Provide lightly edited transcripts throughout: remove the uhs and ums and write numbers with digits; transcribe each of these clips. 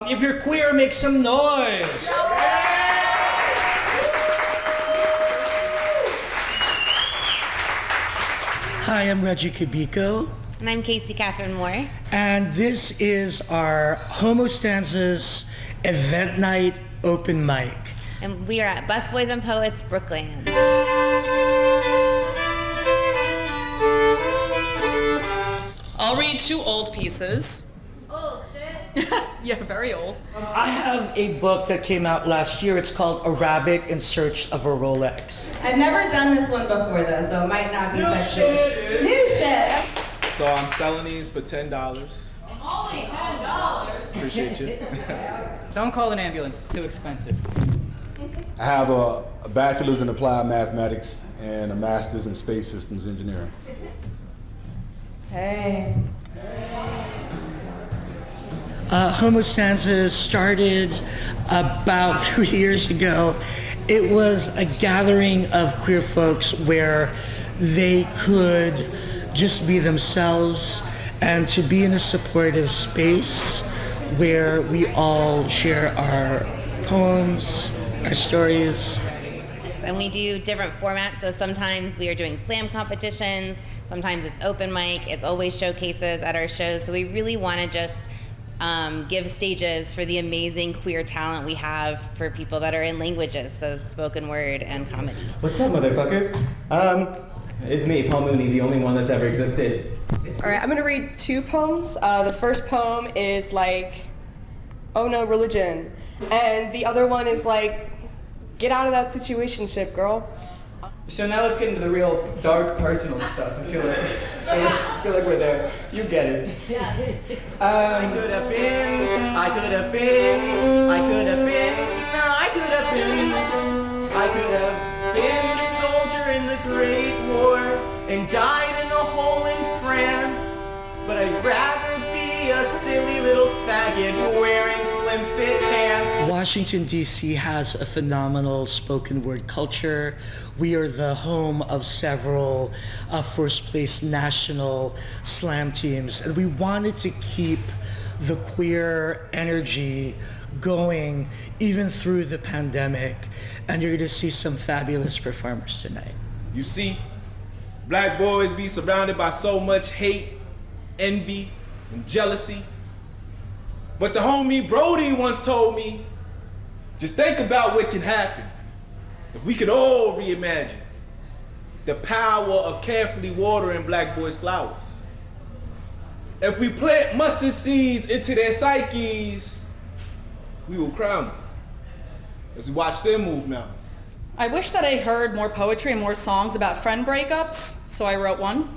If you're queer, make some noise. Hi, I'm Regie Cabico. And I'm Casey Catherine Moore. And this is our Homo Stanzas event night open mic. And we are at BusBoys and Poets, Brookland. I'll read two old pieces. Old shit. Yeah, very old. I have a book that came out last year. It's called A Rabbit in Search of a Rolex. I've never done this one before though, so it might not be shit. New shit. So I'm selling these for $10. Only $10. Appreciate you. Don't call an ambulance, it's too expensive. I have a bachelor's in applied mathematics and a master's in space systems engineering. Hey. Homo Stanzas started about 3 years ago. It was a gathering of queer folks where they could just be themselves and to be in a supportive space where we all share our poems, our stories. And we do different formats, so sometimes we are doing slam competitions, sometimes it's open mic, it's always showcases at our shows, so we really want to just give stages for the amazing queer talent we have for people that are in languages, so spoken word and comedy. What's up, motherfuckers? It's me, Paul Mooney, the only one that's ever existed. All right, I'm gonna read two poems. The first poem is like, oh no, religion. And the other one is like, get out of that situationship, girl. So now let's get into the real dark personal stuff. I feel like we're there. You get it. I could have been, I could have been, I could have been, I could have been, I could have been a soldier in the Great War and died in a hole in France. But I'd rather be a silly little faggot wearing slim fit pants. Washington, D.C. has a phenomenal spoken word culture. We are the home of several first place national slam teams, and we wanted to keep the queer energy going even through the pandemic, and you're going to see some fabulous performers tonight. You see, black boys be surrounded by so much hate, envy, and jealousy. But the homie Brody once told me, just think about what can happen if we could all reimagine the power of carefully watering black boys' flowers. If we plant mustard seeds into their psyches, we will crown them as we watch them move mountains. I wish that I heard more poetry and more songs about friend breakups, so I wrote one.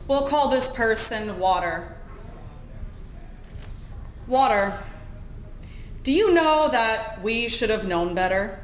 We'll call this person Water. Water, do you know that we should have known better?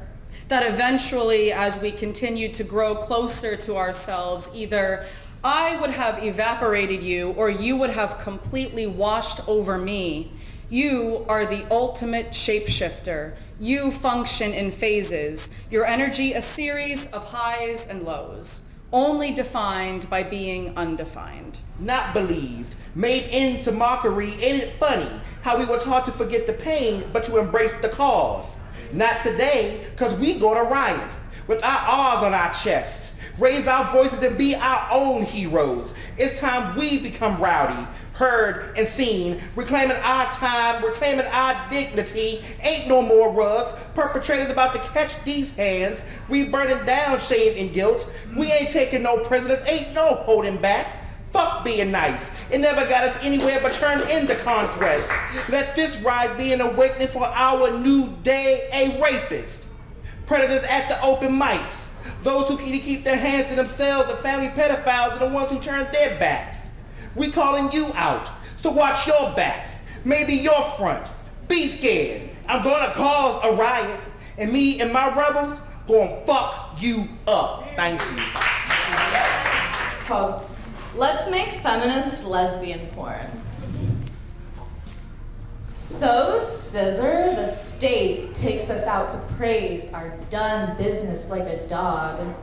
That eventually, as we continue to grow closer to ourselves, either I would have evaporated you or you would have completely washed over me. You are the ultimate shapeshifter. You function in phases. Your energy a series of highs and lows, only defined by being undefined. Not believed, made into mockery. Ain't it funny how we were taught to forget the pain but to embrace the cause? Not today, cause we gonna riot with our R's on our chests, raise our voices and be our own heroes. It's time we become rowdy, heard and seen, reclaiming our time, reclaiming our dignity. Ain't no more rugs, perpetrators about to catch these hands. We burning down shame and guilt. We ain't taking no prisoners, ain't no holding back. Fuck being nice. It never got us anywhere but turned into conquest. Let this ride be an awakening for our new day. A rapist. Predators at the open mics. Those who keep their hands to themselves, the family pedophiles, are the ones who turn their backs. We calling you out, so watch your backs. Maybe your front. Be scared. I'm gonna cause a riot, and me and my rebels gonna fuck you up. Thank you. It's called Let's Make Feminist Lesbian Porn. So, Scissor, the state takes us out to praise our done business like a dog.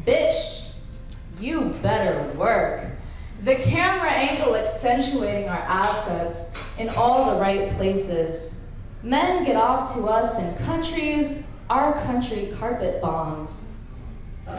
Bitch, you better work. The camera angle accentuating our assets in all the right places. Men get off to us in countries our country carpet bombs.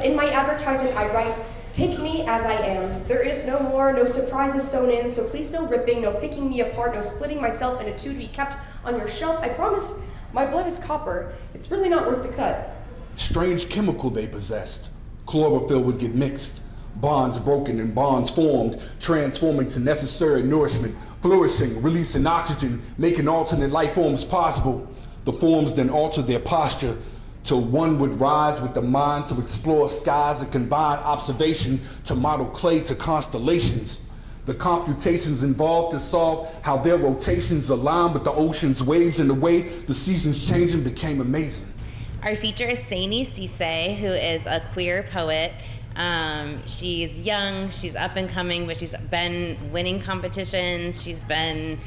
In my advertisement, I write, "Take me as I am. There is no more, no surprises sewn in, so please no ripping, no picking me apart, no splitting myself into two to be kept on your shelf. I promise my blood is copper. It's really not worth the cut." Strange chemical they possessed. Chlorophyll would get mixed. Bonds broken and bonds formed, transforming to necessary nourishment, flourishing, releasing oxygen, making alternate life forms possible. The forms then alter their posture till one would rise with the mind to explore skies and combine observation to model clay to constellations. The computations involved to solve how their rotations align with the ocean's waves and the way the seasons changing became amazing. Our feature is Saini Sise, who is a queer poet. She's young, she's up and coming, but she's been winning competitions. She's been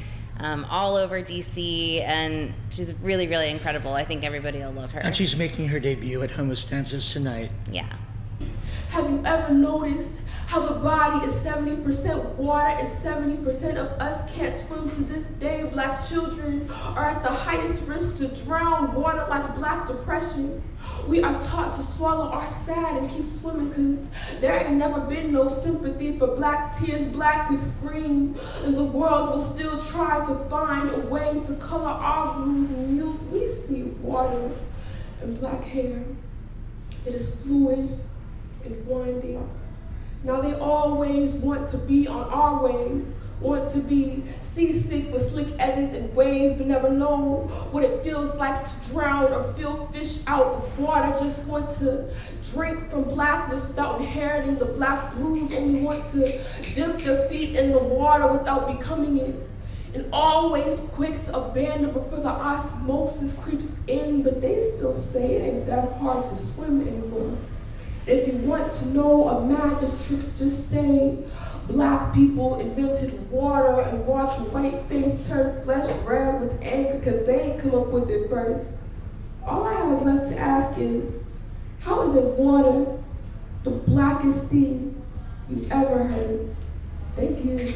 all over DC, and she's really, really incredible. I think everybody will love her. And she's making her debut at Homo Stanzas tonight. Yeah. Have you ever noticed how the body is 70% water and 70% of us can't swim to this day? Black children are at the highest risk to drown, water like Black depression. We are taught to swallow our sad and keep swimming because there ain't never been no sympathy for Black tears. Black could scream and the world will still try to find a way to color our blues mute. We see water and Black hair. It is fluid and winding. Now they always want to be on our wave, want to be seasick with slick edges and waves, but never know what it feels like to drown or feel fish out of water. Just want to drink from Blackness without inheriting the Black blues, only want to dip their feet in the water without becoming it. And always quick to abandon before the osmosis creeps in, but they still say it ain't that hard to swim anymore. If you want to know a magic trick, just say Black people invented water and watch white face turn flesh red with anger because they ain't come up with it first. All I have left to ask is, how is it water the blackest thing you've ever heard? Thank you.